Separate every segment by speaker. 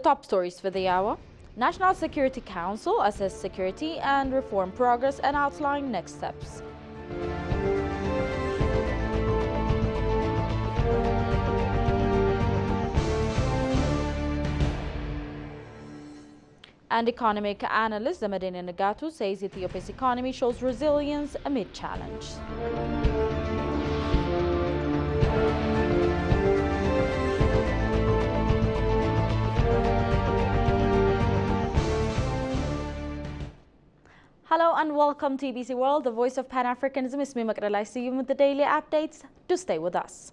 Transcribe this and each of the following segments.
Speaker 1: top stories for the hour. National Security Council assess security and reform progress and outline next steps. And economic analyst Zamadine Nagatu says Ethiopia's economy shows resilience amid challenge. Hello and welcome to EBC World, the voice of Pan-Africanism. It's me, Makrala. I see you with the daily updates. Do stay with us.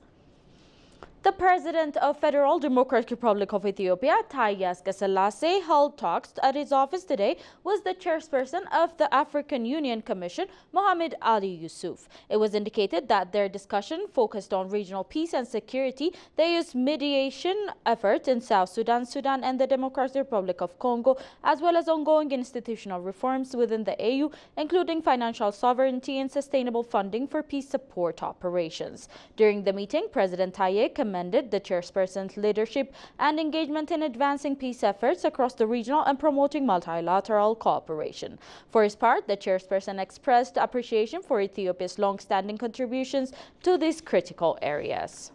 Speaker 1: The President of Federal Democratic Republic of Ethiopia, Taye Asqe-Selassie, held talks at his office today with the chairperson of the African Union Commission, Mohamed Ali Yusuf. It was indicated that their discussion focused on regional peace and security. They used mediation efforts in South Sudan, Sudan, and the Democratic Republic of Congo, as well as ongoing institutional reforms within the AU, including financial sovereignty and sustainable funding for peace support operations. During the meeting, President Taye commended the chairperson's leadership and engagement in advancing peace efforts across the regional and promoting multilateral cooperation. For his part, the chairperson expressed appreciation for Ethiopia's long-standing contributions to these critical areas.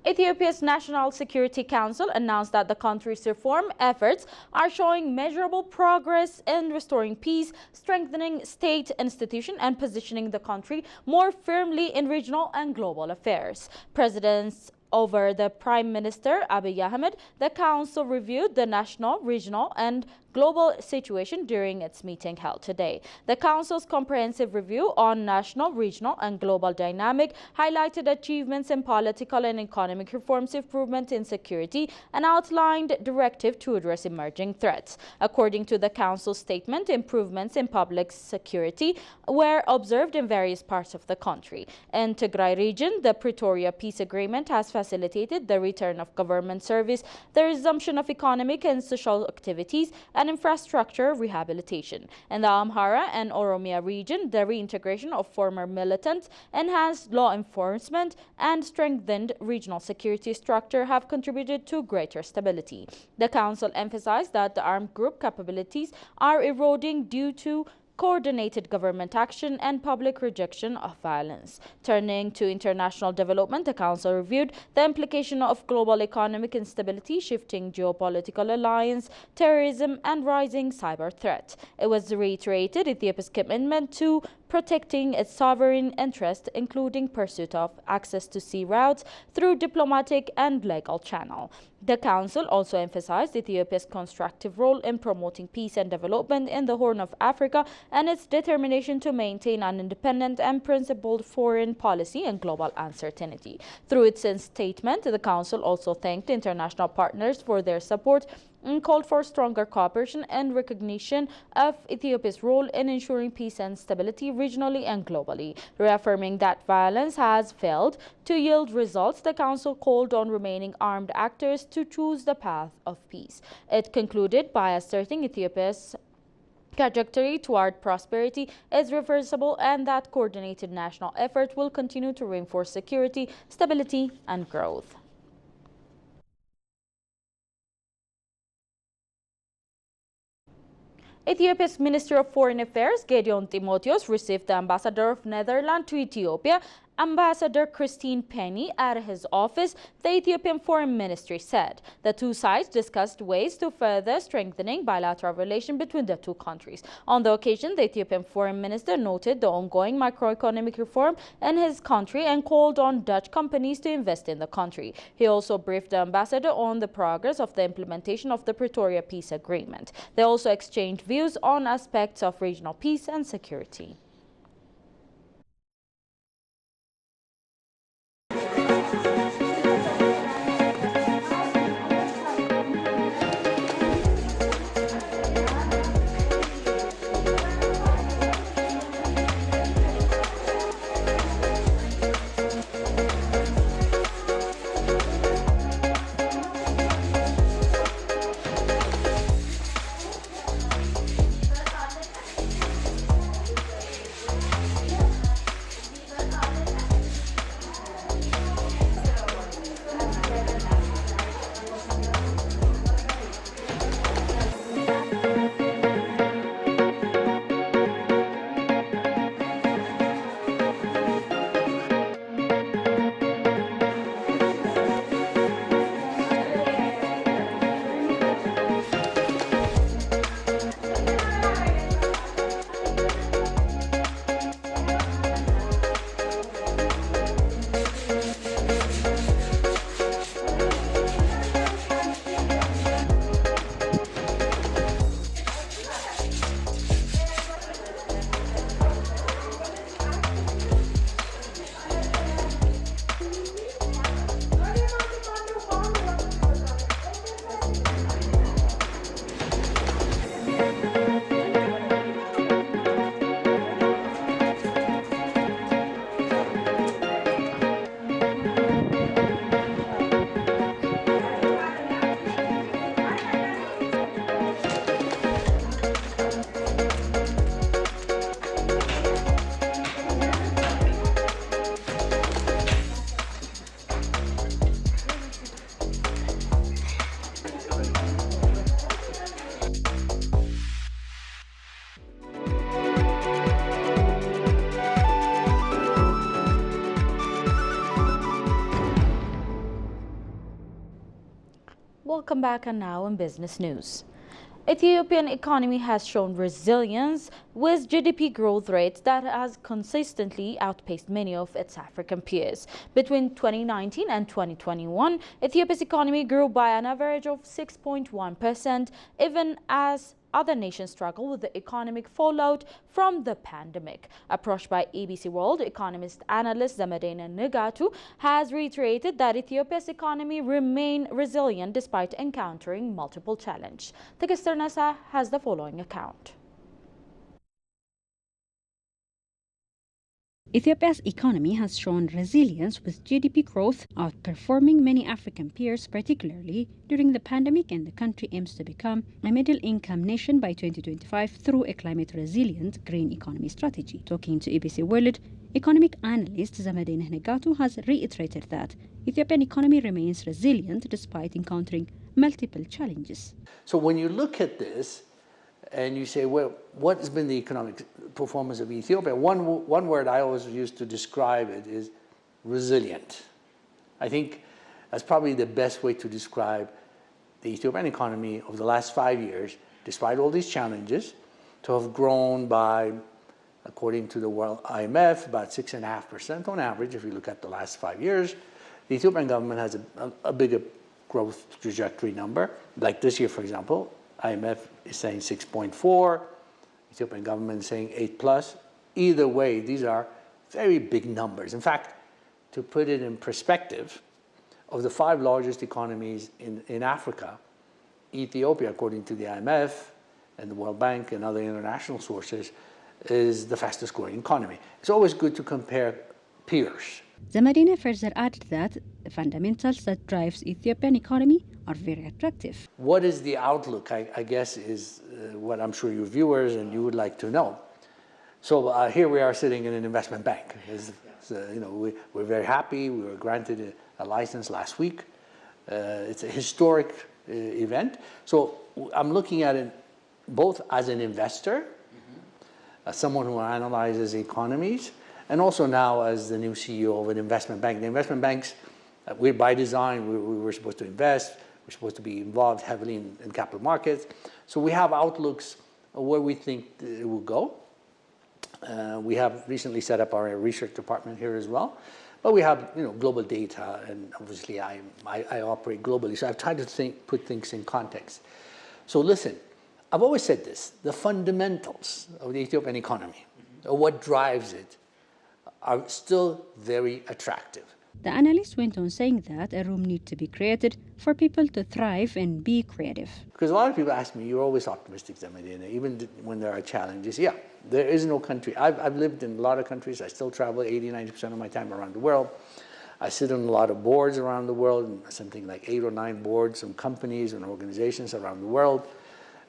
Speaker 1: Ethiopia's National Security Council announced that the country's reform efforts are showing measurable progress in restoring peace, strengthening state institutions, and positioning the country more firmly in regional and global affairs. Presidents over the Prime Minister Abiy Ahmed, the Council reviewed the national, regional, and global situation during its meeting held today. The Council's comprehensive review on national, regional, and global dynamic highlighted achievements in political and economic reforms, improvement in security, and outlined directives to address emerging threats. According to the Council's statement, improvements in public security were observed in various parts of the country. In Tigray region, the Pretoria Peace Agreement has facilitated the return of government service, the resumption of economic and social activities, and infrastructure rehabilitation. In the Amhara and Oromia region, the reintegration of former militants, enhanced law enforcement, and strengthened regional security structure have contributed to greater stability. The Council emphasized that the armed group capabilities are eroding due to coordinated government action and public rejection of violence. Turning to international development, the Council reviewed the implication of global economic instability, shifting geopolitical alliance, terrorism, and rising cyber threat. It was reiterated Ethiopia's commitment to protecting its sovereign interest, including pursuit of access to sea routes through diplomatic and legal channel. The Council also emphasized Ethiopia's constructive role in promoting peace and development in the Horn of Africa and its determination to maintain an independent and principled foreign policy and global uncertainty. Through its statement, the Council also thanked international partners for their support and called for stronger cooperation and recognition of Ethiopia's role in ensuring peace and stability regionally and globally. Reaffirming that violence has failed to yield results, the Council called on remaining armed actors to choose the path of peace. It concluded by asserting Ethiopia's trajectory toward prosperity is reversible and that coordinated national effort will continue to reinforce security, stability, and growth. Ethiopia's Minister of Foreign Affairs, Gideon Timotheos, received the Ambassador of Netherlands to Ethiopia, Ambassador Christine Penny, at his office, the Ethiopian Foreign Ministry said. The two sides discussed ways to further strengthening bilateral relations between the two countries. On the occasion, the Ethiopian Foreign Minister noted the ongoing macroeconomic reform in his country and called on Dutch companies to invest in the country. He also briefed the ambassador on the progress of the implementation of the Pretoria Peace Agreement. They also exchanged views on aspects of regional peace and security. Welcome back, and now in business news. Ethiopian economy has shown resilience with GDP growth rates that has consistently outpaced many of its African peers. Between 2019 and 2021, Ethiopia's economy grew by an average of 6.1%, even as other nations struggle with the economic fallout from the pandemic. Approached by ABC World economist analyst Zamadena Nigatu has reiterated that Ethiopia's economy remains resilient despite encountering multiple challenges. Tekister Nasa has the following account.
Speaker 2: Ethiopia's economy has shown resilience with GDP growth outperforming many African peers, particularly during the pandemic, and the country aims to become a middle-income nation by 2025 through a climate-resilient green economy strategy. Talking to ABC World, economic analyst Zamadena Nigatu has reiterated that Ethiopian economy remains resilient despite encountering multiple challenges.
Speaker 3: So when you look at this, and you say, well, what has been the economic performance of Ethiopia? One word I always use to describe it is resilient. I think that's probably the best way to describe the Ethiopian economy over the last 5 years, despite all these challenges, to have grown by, according to the World IMF, about 6.5% on average. If you look at the last 5 years, the Ethiopian government has a bigger growth trajectory number. Like this year, for example, IMF is saying 6.4, Ethiopian government is saying 8+. Either way, these are very big numbers. In fact, to put it in perspective, of the 5 largest economies in Africa, Ethiopia, according to the IMF and the World Bank and other international sources, is the fastest growing economy. It's always good to compare peers.
Speaker 2: Zamadena further added that the fundamentals that drives Ethiopian economy are very attractive.
Speaker 3: What is the outlook, I guess, is what I'm sure your viewers and you would like to know. So here we are sitting in an investment bank. We're very happy. We were granted a license last week. It's a historic event. So I'm looking at it both as an investor, as someone who analyzes economies, and also now as the new CEO of an investment bank. The investment banks, by design, we were supposed to invest. We're supposed to be involved heavily in capital markets. So we have outlooks of where we think it will go. We have recently set up our research department here as well. But we have global data, and obviously I operate globally. So I've tried to put things in context. So listen, I've always said this, the fundamentals of the Ethiopian economy, or what drives it, are still very attractive.
Speaker 2: The analyst went on saying that a room needs to be created for people to thrive and be creative.
Speaker 3: Because a lot of people ask me, you're always optimistic, Zamadena, even when there are challenges. Yeah, there is no country. I've lived in a lot of countries. I still travel 80-90% of my time around the world. I sit on a lot of boards around the world, something like 8 or 9 boards, some companies and organizations around the world.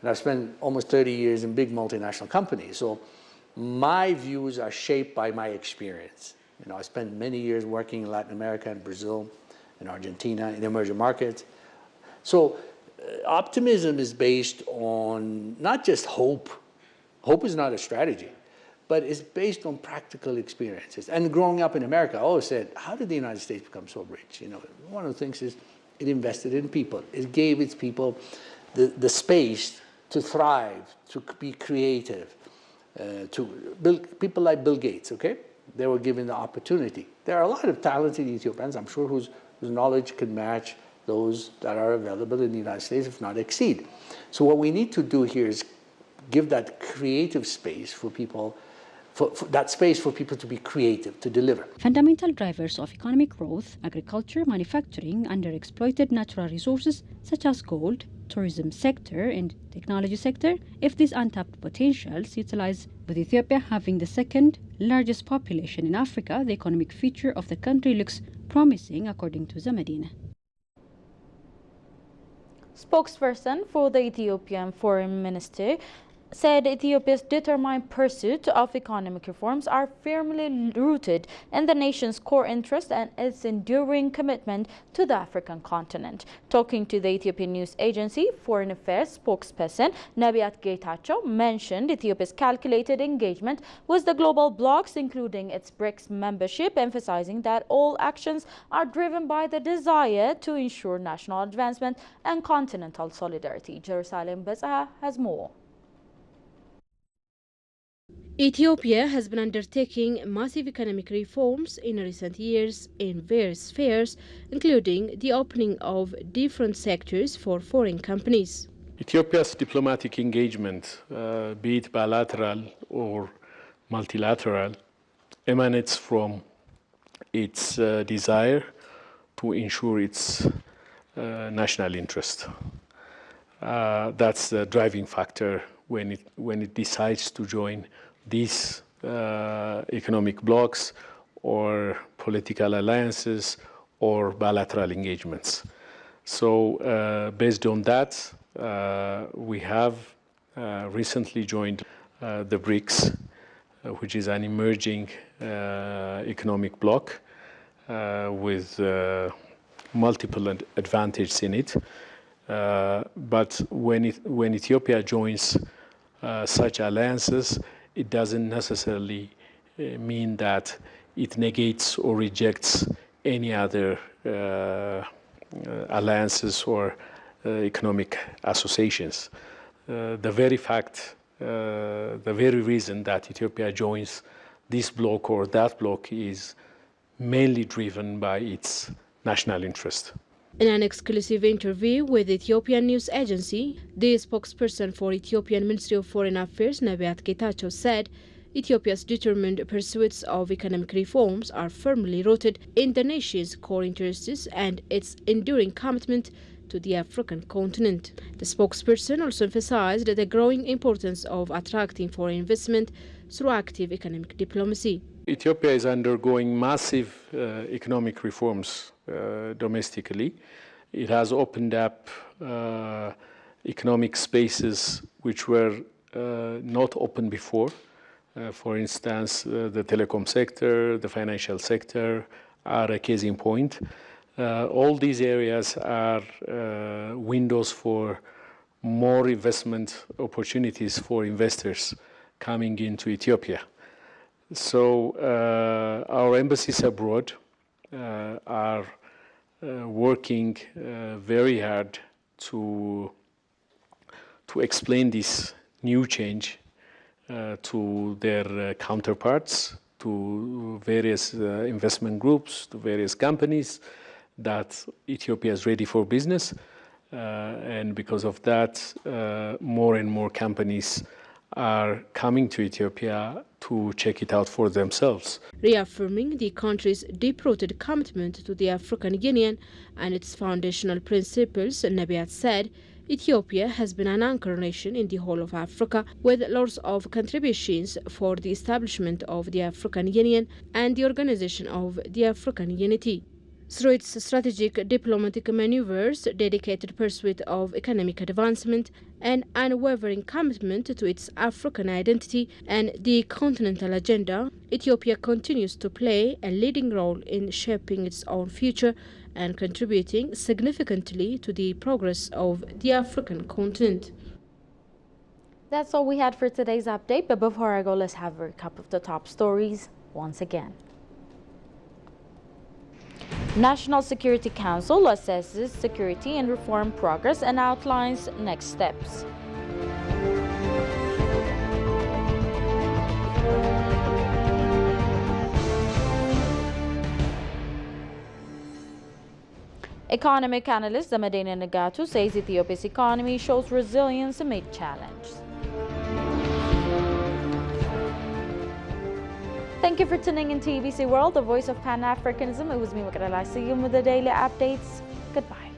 Speaker 3: And I've spent almost 30 years in big multinational companies. So my views are shaped by my experience. I spent many years working in Latin America and Brazil and Argentina in emerging markets. So optimism is based on not just hope. Hope is not a strategy, but it's based on practical experiences. And growing up in America, I always said, how did the United States become so rich? One of the things is it invested in people. It gave its people the space to thrive, to be creative, to build people like Bill Gates, okay? They were given the opportunity. There are a lot of talented Ethiopians, I'm sure, whose knowledge can match those that are available in the United States, if not exceed. So what we need to do here is give that creative space for people, for people to be creative, to deliver.
Speaker 2: Fundamental drivers of economic growth, agriculture, manufacturing, underexploited natural resources such as gold, tourism sector and technology sector, if these untapped potentials utilized, with Ethiopia having the second largest population in Africa, the economic future of the country looks promising, according to Zamadena.
Speaker 1: Spokesperson for the Ethiopian Foreign Ministry said Ethiopia's determined pursuit of economic reforms are firmly rooted in the nation's core interest and its enduring commitment to the African continent. Talking to the Ethiopian news agency, Foreign Affairs spokesperson Nebiat Getachew mentioned Ethiopia's calculated engagement with the global blocs, including its BRICS membership, emphasizing that all actions are driven by the desire to ensure national advancement and continental solidarity. Jerusalem Bezaha has more.
Speaker 2: Ethiopia has been undertaking massive economic reforms in recent years in various spheres, including the opening of different sectors for foreign companies.
Speaker 4: Ethiopia's diplomatic engagement, be it bilateral or multilateral, emanates from its desire to ensure its national interest. That's the driving factor when it decides to join these economic blocs or political alliances or bilateral engagements. So based on that, we have recently joined the BRICS, which is an emerging economic bloc with multiple advantages in it. But when Ethiopia joins such alliances, it doesn't necessarily mean that it negates or rejects any other alliances or economic associations. The very reason that Ethiopia joins this bloc or that bloc is mainly driven by its national interest.
Speaker 2: In an exclusive interview with Ethiopian news agency, the spokesperson for Ethiopian Ministry of Foreign Affairs, Nebiat Getachew, said Ethiopia's determined pursuits of economic reforms are firmly rooted in the nation's core interests and its enduring commitment to the African continent. The spokesperson also emphasized the growing importance of attracting foreign investment through active economic diplomacy.
Speaker 4: Ethiopia is undergoing massive economic reforms domestically. It has opened up economic spaces which were not open before. For instance, the telecom sector, the financial sector are a case in point. All these areas are windows for more investment opportunities for investors coming into Ethiopia. So our embassies abroad are working very hard to explain this new change to their counterparts, to various investment groups, to various companies, that Ethiopia is ready for business. And because of that, more and more companies are coming to Ethiopia to check it out for themselves.
Speaker 2: Reaffirming the country's deep-rooted commitment to the African Union and its foundational principles, Nebiat said, Ethiopia has been an anchor nation in the whole of Africa, with lots of contributions for the establishment of the African Union and the organization of the African unity. Through its strategic diplomatic maneuvers, dedicated pursuit of economic advancement, and unwavering commitment to its African identity and the continental agenda, Ethiopia continues to play a leading role in shaping its own future and contributing significantly to the progress of the African continent.
Speaker 1: That's all we had for today's update, but before I go, let's have a recap of the top stories once again. National Security Council assesses security and reform progress and outlines next steps. Economic analyst Zamadena Nagatu says Ethiopia's economy shows resilience amid challenge. Thank you for tuning in to EBC World, the voice of Pan-Africanism. It was me, Makarala Siyum, with the daily updates. Goodbye.